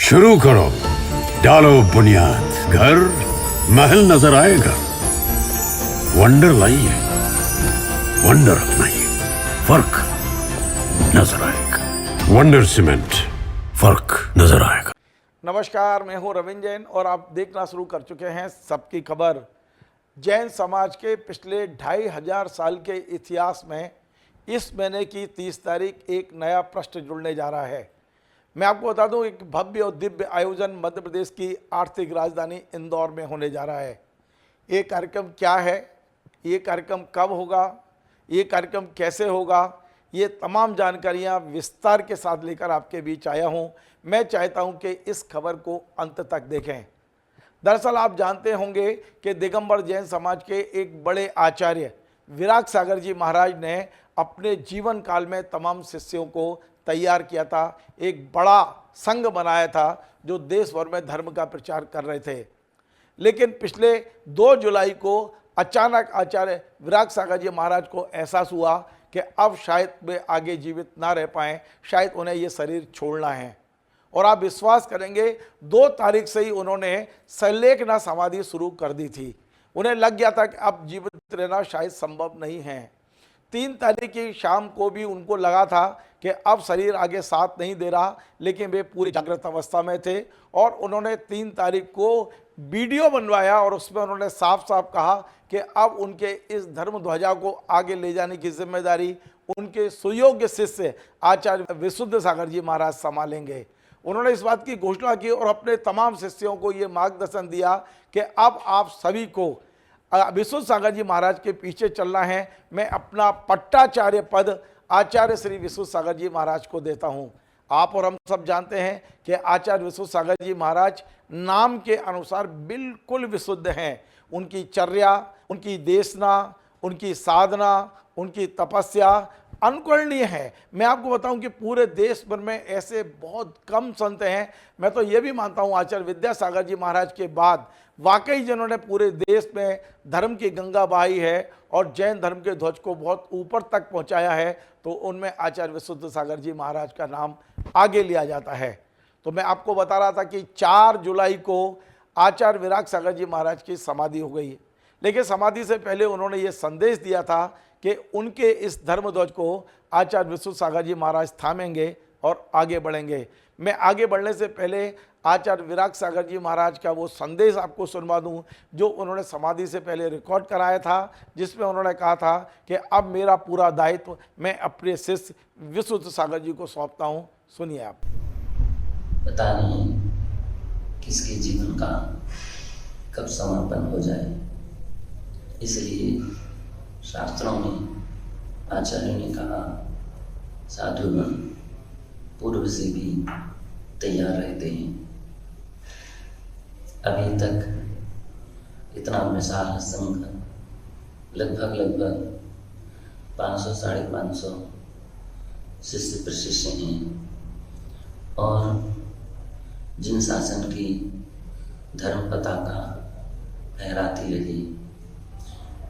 शुरू करो, डालो बुनियाद, घर महल नजर आएगा। वंडर लाइए, वंडर अपनाइए, फर्क नजर आएगा। वंडर सीमेंट, फर्क नजर आएगा। नमस्कार, मैं हूं रविंद्र जैन और आप देखना शुरू कर चुके हैं सबकी खबर। जैन समाज के पिछले 2500 साल के इतिहास में इस महीने की 30 तारीख एक नया पृष्ठ जुड़ने जा रहा है। मैं आपको बता दूं, एक भव्य और दिव्य आयोजन मध्य प्रदेश की आर्थिक राजधानी इंदौर में होने जा रहा है। ये कार्यक्रम क्या है, ये कार्यक्रम कब होगा, ये कार्यक्रम कैसे होगा, ये तमाम जानकारियां विस्तार के साथ लेकर आपके बीच आया हूं। मैं चाहता हूं कि इस खबर को अंत तक देखें। दरअसल आप जानते होंगे कि दिगंबर जैन समाज के एक बड़े आचार्य विराग सागर जी महाराज ने अपने जीवन काल में तमाम शिष्यों को तैयार किया था, एक बड़ा संघ बनाया था जो देश भर में धर्म का प्रचार कर रहे थे। लेकिन पिछले 2 जुलाई को अचानक आचार्य विराग सागर जी महाराज को एहसास हुआ कि अब शायद वे आगे जीवित ना रह पाएँ, शायद उन्हें ये शरीर छोड़ना है। और आप विश्वास करेंगे, 2 तारीख से ही उन्होंने संलेखना समाधि शुरू कर दी थी। उन्हें लग गया था कि अब जीवित रहना शायद संभव नहीं है। 3 तारीख की शाम को भी उनको लगा था कि अब शरीर आगे साथ नहीं दे रहा, लेकिन वे पूरी जागृत अवस्था में थे और उन्होंने 3 तारीख को वीडियो बनवाया और उसमें उन्होंने साफ साफ कहा कि अब उनके इस धर्म ध्वजा को आगे ले जाने की जिम्मेदारी उनके सुयोग्य शिष्य आचार्य विशुद्ध सागर जी महाराज संभालेंगे। उन्होंने इस बात की घोषणा की और अपने तमाम शिष्यों को ये मार्गदर्शन दिया कि अब आप सभी को विशुद्ध सागर जी महाराज के पीछे चलना है। मैं अपना पट्टाचार्य पद आचार्य श्री विशुद्ध सागर जी महाराज को देता हूँ। आप और हम सब जानते हैं कि आचार्य विशुद्ध सागर जी महाराज नाम के अनुसार बिल्कुल विशुद्ध हैं। उनकी चर्या, उनकी देशना, उनकी साधना, उनकी तपस्या अनुकरणीय है। मैं आपको बताऊं कि पूरे देश भर में ऐसे बहुत कम संत हैं। मैं तो ये भी मानता हूं आचार्य विद्यासागर जी महाराज के बाद वाकई जिन्होंने पूरे देश में धर्म की गंगा बहाई है और जैन धर्म के ध्वज को बहुत ऊपर तक पहुंचाया है, तो उनमें आचार्य विशुद्ध सागर जी महाराज का नाम आगे लिया जाता है। तो मैं आपको बता रहा था कि 4 जुलाई को आचार्य विराग सागर जी महाराज की समाधि हो गई, लेकिन समाधि से पहले उन्होंने ये संदेश दिया था कि उनके इस धर्म ध्वज को आचार्य विशुद्ध सागर जी महाराज थामेंगे और आगे बढ़ेंगे। मैं आगे बढ़ने से पहले आचार्य विराग सागर जी महाराज का वो संदेश आपको सुनवा दूं जो उन्होंने समाधि से पहले रिकॉर्ड कराया था, जिसमें उन्होंने कहा था कि अब मेरा पूरा दायित्व मैं अपने शिष्य विशुद्ध सागर जी को सौंपता हूं। सुनिए आप। पता नहीं किसके जीवन का कब समापन हो जाए, इसलिए शास्त्रों में आचार्य ने कहा साधुगण पूर्व से भी तैयार रहते हैं। अभी तक इतना विशाल संघ लगभग 500-550 शिष्य प्रशिष्य हैं और जिन शासन की धर्म पताका फहराती रही,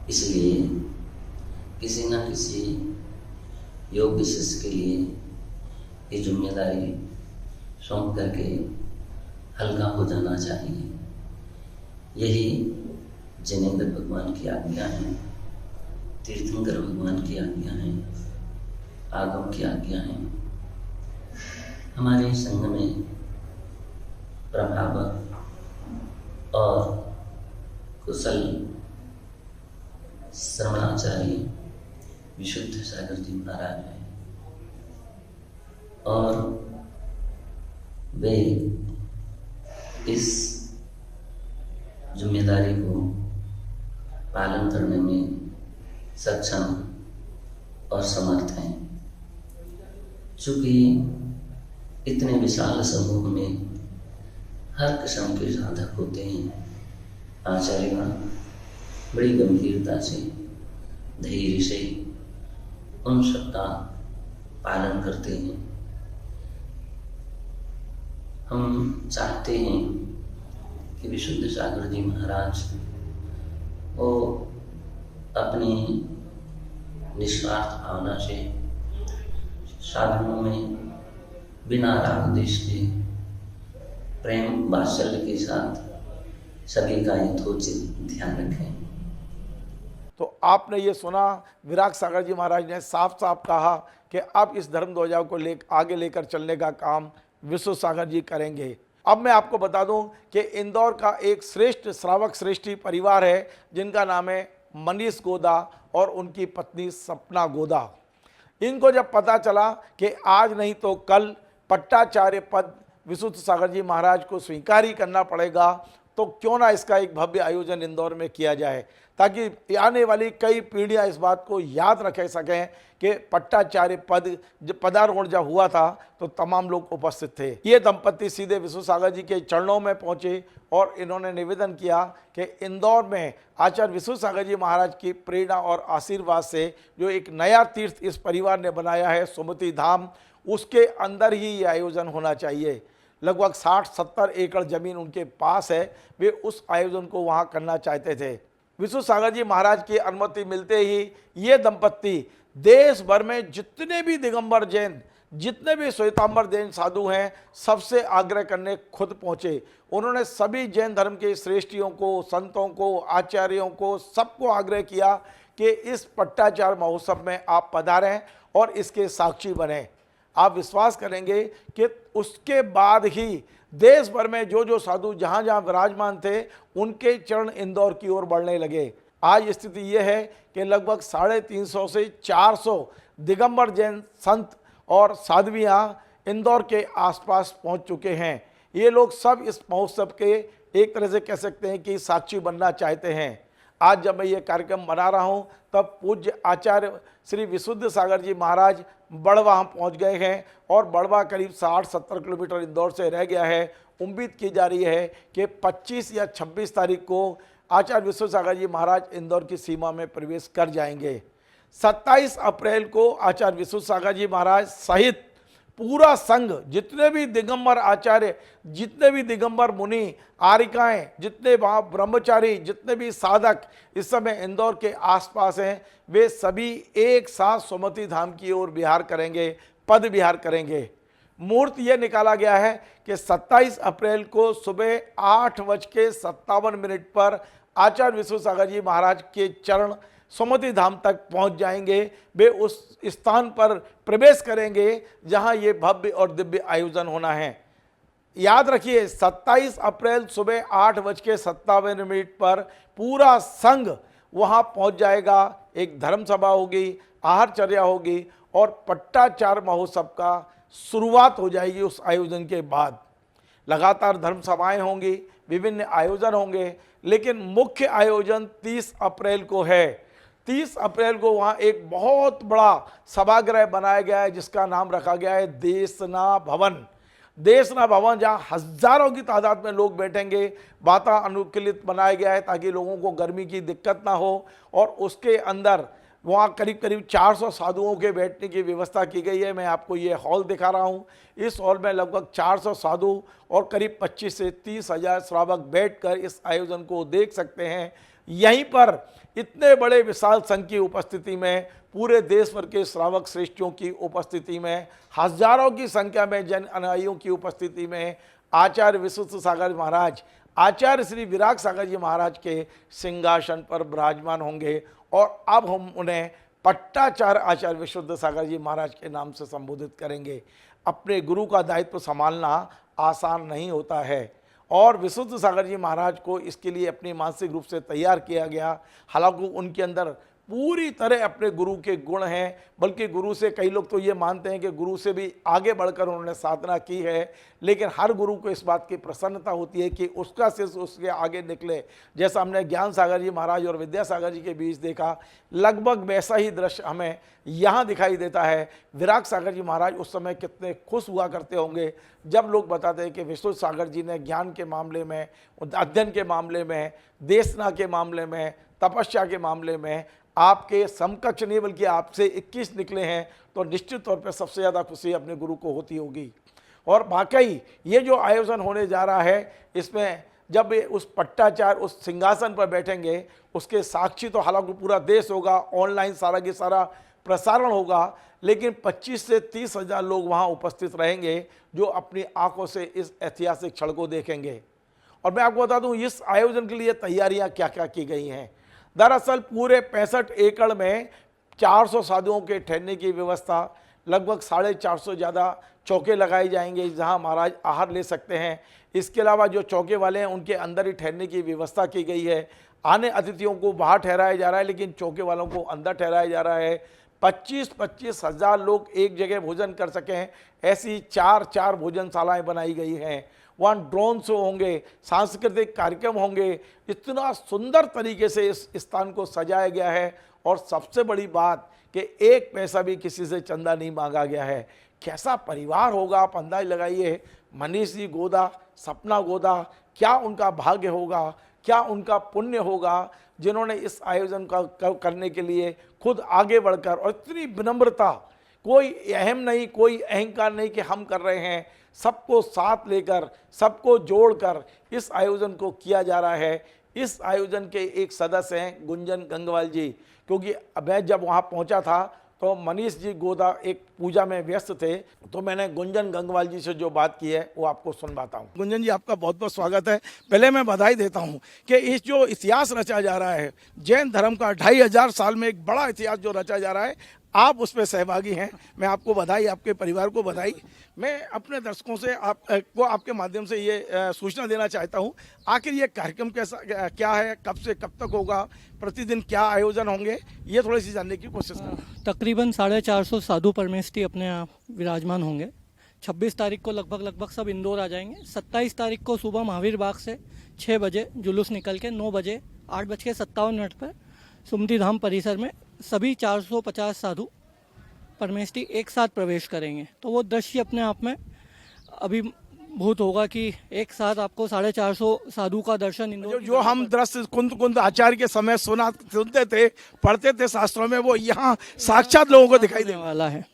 इसलिए किसी न किसी योग्य शिष्य के लिए ये जिम्मेदारी सौंप करके हल्का हो जाना चाहिए। यही जिनेंद्र भगवान की आज्ञा है, तीर्थंकर भगवान की आज्ञा है, आगम की आज्ञा है। हमारे संघ में प्रभावक और कुशल श्रवणाचार्य विशुद्ध सागर जी महाराज हैं और वे इस जिम्मेदारी को पालन करने में सक्षम और समर्थ हैं। चूँकि इतने विशाल समूह में हर किस्म के साधक होते हैं, आचार्यगण बड़ी गंभीरता से, धैर्य से उन सबका पालन करते हैं। हम चाहते हैं कि विशुद्ध सागर जी महाराज वो अपनी निस्वार्थ भावना से साधनों में बिना राग देश के प्रेम वात्सल्य के साथ सभी का यथोचित ध्यान रखें। तो आपने ये सुना, विराग सागर जी महाराज ने साफ साफ कहा कि अब इस धर्म ध्वजा को आगे लेकर चलने का काम विश्व सागर जी करेंगे। अब मैं आपको बता दूं कि इंदौर का एक श्रेष्ठ श्रावक श्रेष्ठी परिवार है जिनका नाम है मनीष गोदा और उनकी पत्नी सपना गोदा। इनको जब पता चला कि आज नहीं तो कल पट्टाचार्य पद विशुद्ध सागर जी महाराज को स्वीकार ही करना पड़ेगा, तो क्यों ना इसका एक भव्य आयोजन इंदौर में किया जाए, ताकि आने वाली कई पीढ़ियां इस बात को याद रख सकें कि पट्टाचार्य पद पदारोहण जब हुआ था तो तमाम लोग उपस्थित थे। ये दंपत्ति सीधे विश्व सागर जी के चरणों में पहुंचे और इन्होंने निवेदन किया कि इंदौर में आचार्य विश्व सागर जी महाराज की प्रेरणा और आशीर्वाद से जो एक नया तीर्थ इस परिवार ने बनाया है सुमति धाम, उसके अंदर ही ये आयोजन होना चाहिए। लगभग 60-70 एकड़ जमीन उनके पास है, वे उस आयोजन को वहां करना चाहते थे। विश्व सागर जी महाराज की अनुमति मिलते ही ये दंपत्ति देश भर में जितने भी दिगंबर जैन, जितने भी श्वेतांबर जैन साधु हैं, सबसे आग्रह करने खुद पहुंचे। उन्होंने सभी जैन धर्म के श्रेष्ठियों को, संतों को, आचार्यों को, सबको आग्रह किया कि इस पट्टाचार महोत्सव में आप पधारें और इसके साक्षी बने। आप विश्वास करेंगे कि उसके बाद ही देश भर में जो जो साधु जहाँ जहाँ विराजमान थे उनके चरण इंदौर की ओर बढ़ने लगे। आज स्थिति यह है कि लगभग 350 से 400 दिगंबर जैन संत और साध्वियाँ इंदौर के आसपास पहुँच चुके हैं। ये लोग सब इस महोत्सव के एक तरह से कह सकते हैं कि साक्षी बनना चाहते हैं। आज जब मैं ये कार्यक्रम बना रहा हूँ तब पूज्य आचार्य श्री विशुद्ध सागर जी महाराज बड़वा पहुँच गए हैं और बड़वा करीब 60-70 किलोमीटर इंदौर से रह गया है। उम्मीद की जा रही है कि 25 या 26 तारीख को आचार्य विश्व सागर जी महाराज इंदौर की सीमा में प्रवेश कर जाएंगे। 27 अप्रैल को आचार्य विश्व सागर जी महाराज सहित पूरा संघ, जितने भी दिगंबर आचार्य, जितने भी दिगंबर मुनि, आरिकाएं, जितने ब्रह्मचारी, जितने भी साधक इस समय इंदौर के आसपास हैं, वे सभी एक साथ सुमति धाम की ओर विहार करेंगे, पद विहार करेंगे। मुहूर्त ये निकाला गया है कि 27 अप्रैल को सुबह 8:57 पर आचार्य विश्व सागर जी महाराज के चरण सुमति धाम तक पहुंच जाएंगे। वे उस स्थान पर प्रवेश करेंगे जहां ये भव्य और दिव्य आयोजन होना है। याद रखिए, 27 अप्रैल सुबह 8:57 पर पूरा संघ वहां पहुंच जाएगा। एक धर्म सभा होगी, आहारचर्या होगी और पट्टाचार महोत्सव का शुरुआत हो जाएगी। उस आयोजन के बाद लगातार धर्म सभाएं होंगी, विभिन्न आयोजन होंगे, लेकिन मुख्य आयोजन 30 अप्रैल को है। 30 अप्रैल को वहाँ एक बहुत बड़ा सभागृह बनाया गया है जिसका नाम रखा गया है देशना भवन। देशना भवन, जहाँ हजारों की तादाद में लोग बैठेंगे। वातानुकूलित बनाया गया है ताकि लोगों को गर्मी की दिक्कत ना हो और उसके अंदर वहाँ करीब करीब 400 साधुओं के बैठने की व्यवस्था की गई है। मैं आपको ये हॉल दिखा रहा हूँ। इस हॉल में लगभग 400 साधु और करीब 25 से 30 हज़ार श्रावक बैठकर इस आयोजन को देख सकते हैं। यहीं पर इतने बड़े विशाल संघ की उपस्थिति में, पूरे देश भर के श्रावक श्रेष्ठियों की उपस्थिति में, हजारों की संख्या में जन अनुयायियों की उपस्थिति में आचार्य विशुद्ध सागर महाराज, आचार्य श्री विराग सागर जी महाराज के सिंहासन पर विराजमान होंगे और अब हम उन्हें पट्टाचार्य आचार्य विशुद्ध सागर जी महाराज के नाम से संबोधित करेंगे। अपने गुरु का दायित्व संभालना आसान नहीं होता है और विशुद्ध सागर जी महाराज को इसके लिए अपनी मानसिक रूप से तैयार किया गया। हालांकि उनके अंदर पूरी तरह अपने गुरु के गुण हैं, बल्कि गुरु से कई लोग तो ये मानते हैं कि गुरु से भी आगे बढ़कर उन्होंने साधना की है, लेकिन हर गुरु को इस बात की प्रसन्नता होती है कि उसका शिष्य उसके आगे निकले। जैसा हमने ज्ञान सागर जी महाराज और विद्यासागर जी के बीच देखा, लगभग वैसा ही दृश्य हमें यहाँ दिखाई देता है। विराग सागर जी महाराज उस समय कितने खुश हुआ करते होंगे जब लोग बताते हैं कि विशुद्ध सागर जी ने ज्ञान के मामले में, अध्ययन के मामले में, देशना के मामले में, तपस्या के मामले में आपके समकक्ष नहीं बल्कि आपसे 21 निकले हैं, तो निश्चित तौर पर सबसे ज़्यादा खुशी अपने गुरु को होती होगी। और वाकई ये जो आयोजन होने जा रहा है, इसमें जब वे उस पट्टाचार उस सिंहासन पर बैठेंगे, उसके साक्षी तो हालांकि पूरा देश होगा, ऑनलाइन सारा की सारा प्रसारण होगा, लेकिन 25 से 30 हजार लोग वहाँ उपस्थित रहेंगे जो अपनी आंखों से इस ऐतिहासिक क्षण को देखेंगे। और मैं आपको बता दूं इस आयोजन के लिए तैयारियां क्या क्या की गई हैं। दरअसल पूरे 65 एकड़ में 400 साधुओं के ठहरने की व्यवस्था, लगभग 450 ज़्यादा चौके लगाए जाएंगे जहां महाराज आहार ले सकते हैं। इसके अलावा जो चौके वाले हैं उनके अंदर ही ठहरने की व्यवस्था की गई है। आने अतिथियों को बाहर ठहराया जा रहा है, लेकिन चौके वालों को अंदर ठहराया जा रहा है। 25-25 हजार लोग एक जगह भोजन कर सकें, ऐसी 4 भोजनशालाएं बनाई गई हैं। वहाँ ड्रोन शो होंगे, सांस्कृतिक कार्यक्रम होंगे। इतना सुंदर तरीके से इस स्थान को सजाया गया है और सबसे बड़ी बात कि एक पैसा भी किसी से चंदा नहीं मांगा गया है। कैसा परिवार होगा आप अंदाज लगाइए। मनीष जी गोदा, सपना गोदा, क्या उनका भाग्य होगा, क्या उनका पुण्य होगा जिन्होंने इस आयोजन का करने के लिए खुद आगे बढ़कर, और इतनी विनम्रता, कोई अहम नहीं, कोई अहंकार नहीं कि हम कर रहे हैं, सबको साथ लेकर, सबको जोड़कर इस आयोजन को किया जा रहा है। इस आयोजन के एक सदस्य हैं गुंजन गंगवाल जी, क्योंकि मैं जब वहाँ पहुँचा था तो मनीष जी गोदा एक पूजा में व्यस्त थे, तो मैंने गुंजन गंगवाल जी से जो बात की है वो आपको सुनवाता हूँ। गुंजन जी, आपका बहुत बहुत स्वागत है। पहले मैं बधाई देता हूँ कि इस जो इतिहास रचा जा रहा है जैन धर्म का, 2500 साल में एक बड़ा इतिहास जो रचा जा रहा है, आप उसमें सहभागी हैं। मैं आपको बधाई, आपके परिवार को बधाई। मैं अपने दर्शकों से आपको आपके माध्यम से ये सूचना देना चाहता हूँ, आखिर ये कार्यक्रम कैसा क्या है, कब से कब तक होगा, प्रतिदिन क्या आयोजन होंगे, ये थोड़ी सी जानने की कोशिश करें। तकरीबन 450 साधु परमेष्ठी अपने यहाँ विराजमान होंगे। 26 तारीख को लगभग सब इंदौर आ जाएंगे। 27 तारीख को सुबह महावीर बाग से 6 बजे जुलूस निकल के 9 बजे 8:57 पर सुमति धाम परिसर में सभी 450 साधु परमेष्ठी एक साथ प्रवेश करेंगे। तो वो दृश्य अपने आप में अभिभूत होगा कि एक साथ आपको 450 साधु का दर्शन इंदौर जो हम दृश्य कुंद आचार्य के समय सुनते थे, पढ़ते थे शास्त्रों में, वो यहाँ साक्षात लोगों को दिखाई देने वाला है।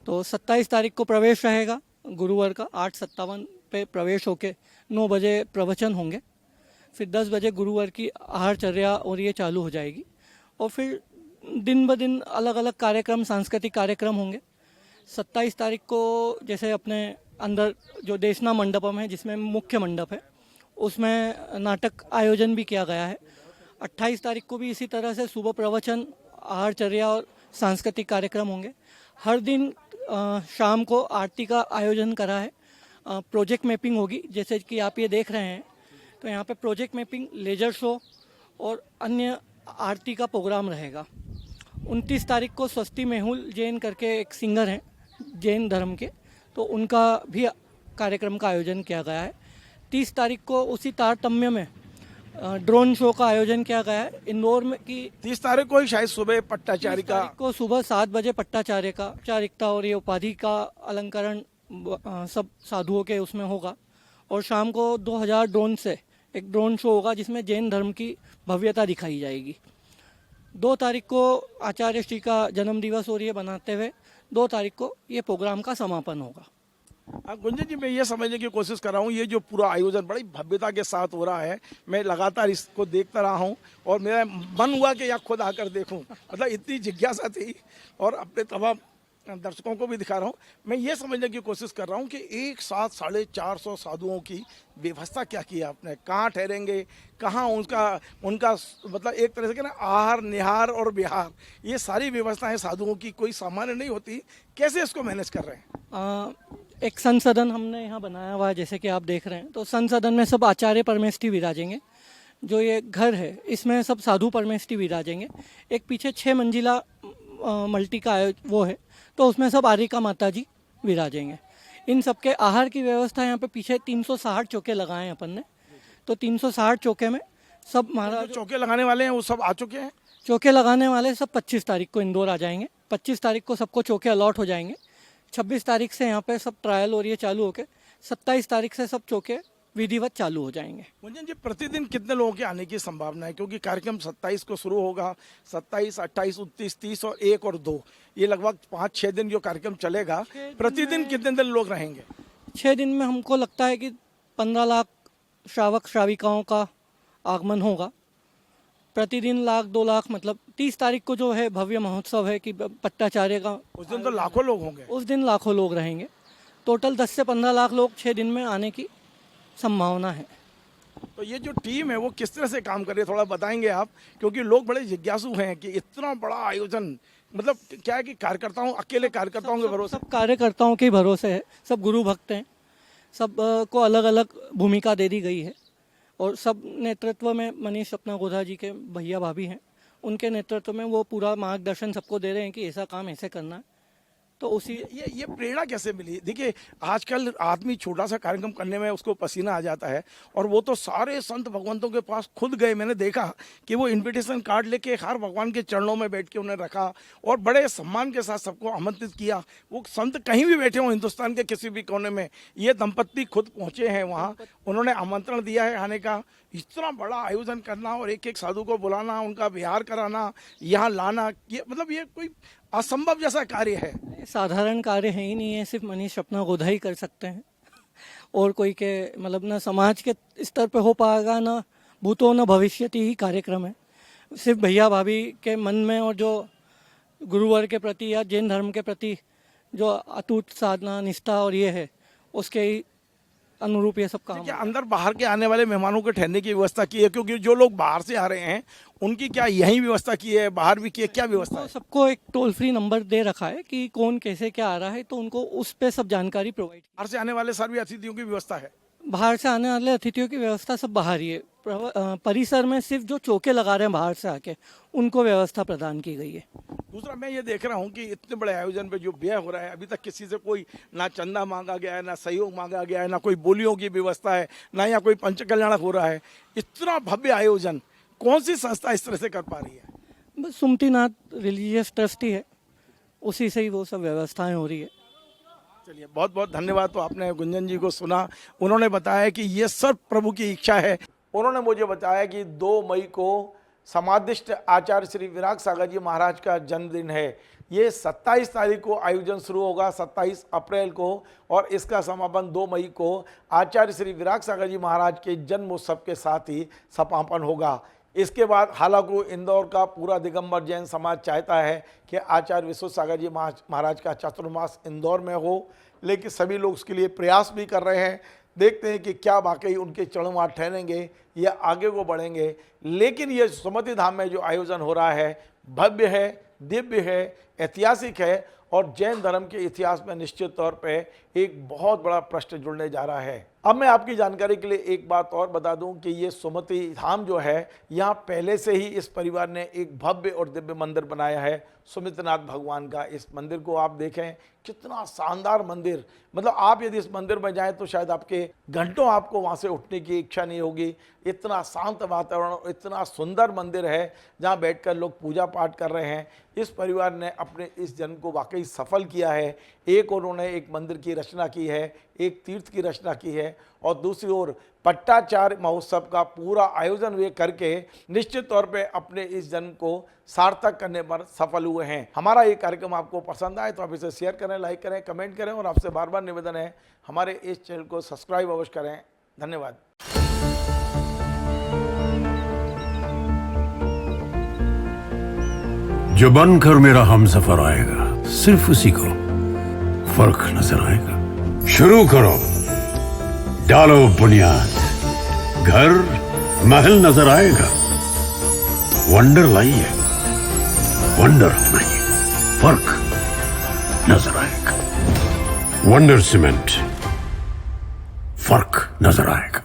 तो 27 तारीख को प्रवेश रहेगा गुरुवार का, 8:57 पे प्रवेश होके 9 बजे प्रवचन होंगे। फिर 10 बजे गुरुवार की आहारचर्या और ये चालू हो जाएगी। और फिर दिन ब दिन अलग अलग कार्यक्रम, सांस्कृतिक कार्यक्रम होंगे। 27 तारीख को जैसे अपने अंदर जो देशना मंडपम है, जिसमें मुख्य मंडप है, उसमें नाटक आयोजन भी किया गया है। 28 तारीख को भी इसी तरह से सुबह प्रवचन, आहारचर्या और सांस्कृतिक कार्यक्रम होंगे। हर दिन शाम को आरती का आयोजन करा है। प्रोजेक्ट मैपिंग होगी, जैसे कि आप ये देख रहे हैं। तो यहाँ पे प्रोजेक्ट मैपिंग, लेजर शो और अन्य आरती का प्रोग्राम रहेगा। 29 तारीख को स्वस्ति मेहुल जैन करके एक सिंगर हैं जैन धर्म के, तो उनका भी कार्यक्रम का आयोजन किया गया है। 30 तारीख को उसी तारतम्य में ड्रोन शो का आयोजन किया गया है इंदौर में। कि 30 तारीख को ही शायद सुबह पट्टाचारिका को सुबह 7 बजे पट्टाचार्य का चारिकता और ये उपाधि का अलंकरण सब साधुओं के उसमें होगा। और शाम को 2000 ड्रोन से एक ड्रोन शो होगा जिसमें जैन धर्म की भव्यता दिखाई जाएगी। 2 तारीख को आचार्य श्री का जन्म दिवस और ये बनाते हुए 2 तारीख को ये प्रोग्राम का समापन होगा। गुंजन जी, मैं ये समझने की कोशिश कर रहा हूँ, ये जो पूरा आयोजन बड़ी भव्यता के साथ हो रहा है, मैं लगातार इसको देखता रहा हूँ और मेरा मन हुआ कि यहाँ खुद आकर देखूँ। मतलब इतनी जिज्ञासा थी और अपने तमाम दर्शकों को भी दिखा रहा हूँ। मैं ये समझने की कोशिश कर रहा हूँ कि एक साथ 450 साधुओं की व्यवस्था क्या की है आपने, कहाँ ठहरेंगे, कहाँ उनका मतलब एक तरह से ना आहार, निहार और विहार, ये सारी व्यवस्थाएं साधुओं की कोई सामान्य नहीं होती। कैसे इसको मैनेज कर रहे हैं? एक संसदन हमने यहाँ बनाया हुआ है, जैसे कि आप देख रहे हैं। तो संसदन में सब आचार्य परमेष्ठी विराजेंगे। जो ये घर है इसमें सब साधु परमेष्ठी विराजेंगे। एक पीछे 6 मंजिला मल्टी का वो है, तो उसमें सब आरिका माता जी विराजेंगे। इन सबके आहार की व्यवस्था यहाँ पे पीछे 360 चौके लगाए हैं अपन ने। तो 360 चौके में सब महाराज चौके लगाने वाले हैं वो सब आ चुके हैं। चौके लगाने वाले सब 25 तारीख को इंदौर आ जाएंगे। 25 तारीख को सबको चौके अलॉट हो जाएंगे। 26 तारीख से यहाँ पे सब ट्रायल और ये चालू होके 27 तारीख से सब चौके विधिवत चालू हो जाएंगे। मुझे जी प्रतिदिन कितने लोगों के आने की संभावना है, क्योंकि कार्यक्रम 27 को शुरू होगा, 27, 28, 29, 30 और 1 और 2, ये लगभग 5-6 दिन जो कार्यक्रम चलेगा। प्रतिदिन कितने दिन लोग रहेंगे? 6 दिन में हमको लगता है कि 15 लाख श्रावक श्राविकाओं का आगमन होगा। प्रतिदिन 1-2 लाख, मतलब 30 तारीख को जो है भव्य महोत्सव है कि पट्टाचार्य का, उस दिन तो लाखों लोग होंगे। उस दिन लाखों लोग रहेंगे। टोटल 10 से 15 लाख लोग 6 दिन में आने की संभावना है। तो ये जो टीम है वो किस तरह से काम कर रही है, थोड़ा बताएंगे आप, क्योंकि लोग बड़े जिज्ञासु हैं कि इतना बड़ा आयोजन, मतलब क्या है कि कार्यकर्ताओं, अकेले कार्यकर्ताओं के भरोसे। सब कार्यकर्ताओं के भरोसे है, सब गुरु भक्त हैं, सब को अलग अलग भूमिका दे दी गई है और सब नेतृत्व में मनीष सपना गोधा जी के भैया भाभी हैं, उनके नेतृत्व में वो पूरा मार्गदर्शन सबको दे रहे हैं कि ऐसा काम ऐसे करना है। तो उसी ये प्रेरणा कैसे मिली? देखिए आजकल आदमी छोटा सा कार्यक्रम करने में उसको पसीना आ जाता है, और वो तो सारे संत भगवंतों के पास खुद गए। मैंने देखा कि वो इनविटेशन कार्ड लेके हर भगवान के चरणों में बैठ के उन्हें रखा और बड़े सम्मान के साथ सबको आमंत्रित किया। वो संत कहीं भी बैठे हों हिंदुस्तान के किसी भी कोने में, ये दंपत्ति खुद पहुंचे हैं वहाँ, उन्होंने आमंत्रण दिया है आने का। इतना बड़ा आयोजन करना और एक एक साधु को बुलाना, उनका विहार कराना, यहाँ लाना, ये मतलब ये कोई असंभव जैसा कार्य है। साधारण कार्य है ही नहीं है, सिर्फ मनीष सपना गोधा ही कर सकते हैं और कोई के मतलब ना समाज के स्तर पे हो पाएगा, ना भूतो न भविष्यति ही कार्यक्रम है। सिर्फ भैया भाभी के मन में और जो गुरुवर के प्रति या जैन धर्म के प्रति जो अटूट साधना निष्ठा और ये है, उसके ही अनुरूप ये सब काम। क्या अंदर बाहर के आने वाले मेहमानों के ठहरने की व्यवस्था की है? क्योंकि जो लोग बाहर से आ रहे हैं उनकी क्या यही व्यवस्था की है, बाहर भी की है, क्या व्यवस्था है? सबको एक टोल फ्री नंबर दे रखा है कि कौन कैसे क्या आ रहा है, तो उनको उस पे सब जानकारी प्रोवाइड। बाहर से आने वाले सभी अतिथियों की व्यवस्था है? बाहर से आने वाले अतिथियों की व्यवस्था सब बाहर ही है। परिसर में सिर्फ जो चौके लगा रहे हैं बाहर से आके, उनको व्यवस्था प्रदान की गई है। दूसरा मैं ये देख रहा हूँ कि इतने बड़े आयोजन पे जो व्यय हो रहा है, अभी तक किसी से कोई ना चंदा मांगा गया है, ना सहयोग मांगा गया है, ना कोई बोलियों की व्यवस्था है, ना यहाँ कोई पंचकल्याण हो रहा है। इतना भव्य आयोजन कौन सी संस्था इस तरह से कर पा रही है? बस सुमतिनाथ रिलीजियस ट्रस्ट ही है, उसी से ही वो सब व्यवस्थाएं हो रही है। चलिए बहुत बहुत धन्यवाद। तो आपने गुंजन जी को सुना, उन्होंने बताया कि ये सब प्रभु की इच्छा है। उन्होंने मुझे बताया कि 2 मई को समाधिष्ट आचार्य श्री विराग सागर जी महाराज का जन्मदिन है। ये 27 तारीख को आयोजन शुरू होगा, 27 अप्रैल को, और इसका समापन 2 मई को आचार्य श्री विराग सागर जी महाराज के जन्मोत्सव के साथ ही समापन होगा। इसके बाद हालांकि इंदौर का पूरा दिगंबर जैन समाज चाहता है कि आचार्य विश्व सागर जी महाराज का चातुर्मास इंदौर में हो, लेकिन सभी लोग उसके लिए प्रयास भी कर रहे हैं। देखते हैं कि क्या वाकई उनके चरण वहाँ ठहरेंगे या आगे को बढ़ेंगे। लेकिन ये सुमति धाम में जो आयोजन हो रहा है भव्य है, दिव्य है, ऐतिहासिक है और जैन धर्म के इतिहास में निश्चित तौर पे एक बहुत बड़ा प्रश्न जुड़ने जा रहा है। अब मैं आपकी जानकारी के लिए एक बात और बता दूं कि ये सुमति धाम जो है, यहाँ पहले से ही इस परिवार ने एक भव्य और दिव्य मंदिर बनाया है सुमितनाथ भगवान का। इस मंदिर को आप देखें, कितना शानदार मंदिर, मतलब आप यदि इस मंदिर में जाएं तो शायद आपके घंटों आपको वहाँ से उठने की इच्छा नहीं होगी। इतना शांत वातावरण, इतना सुंदर मंदिर है जहाँ बैठकर लोग पूजा पाठ कर रहे हैं। इस परिवार ने अपने इस जन्म को वाकई सफल किया है। एक उन्होंने एक मंदिर की रचना की है, एक तीर्थ की रचना की है, और दूसरी ओर पट्टाचार्य महोत्सव का पूरा आयोजन वे करके निश्चित तौर पे अपने इस जन्म को सार्थक करने पर सफल हुए हैं। हमारा ये कार्यक्रम आपको पसंद आए तो आप इसे शेयर करें, लाइक करें, कमेंट करें, और आपसे बार बार निवेदन है हमारे इस चैनल को सब्सक्राइब अवश्य करें। धन्यवाद। जो बनकर मेरा हमसफर आएगा, सिर्फ उसी को फर्क नजर आएगा। शुरू करो, डालो बुनियाद, घर महल नजर आएगा। वंडर लाइए, वंडर अपनाइए, फर्क नजर आएगा। वंडर सीमेंट, फर्क नजर आएगा।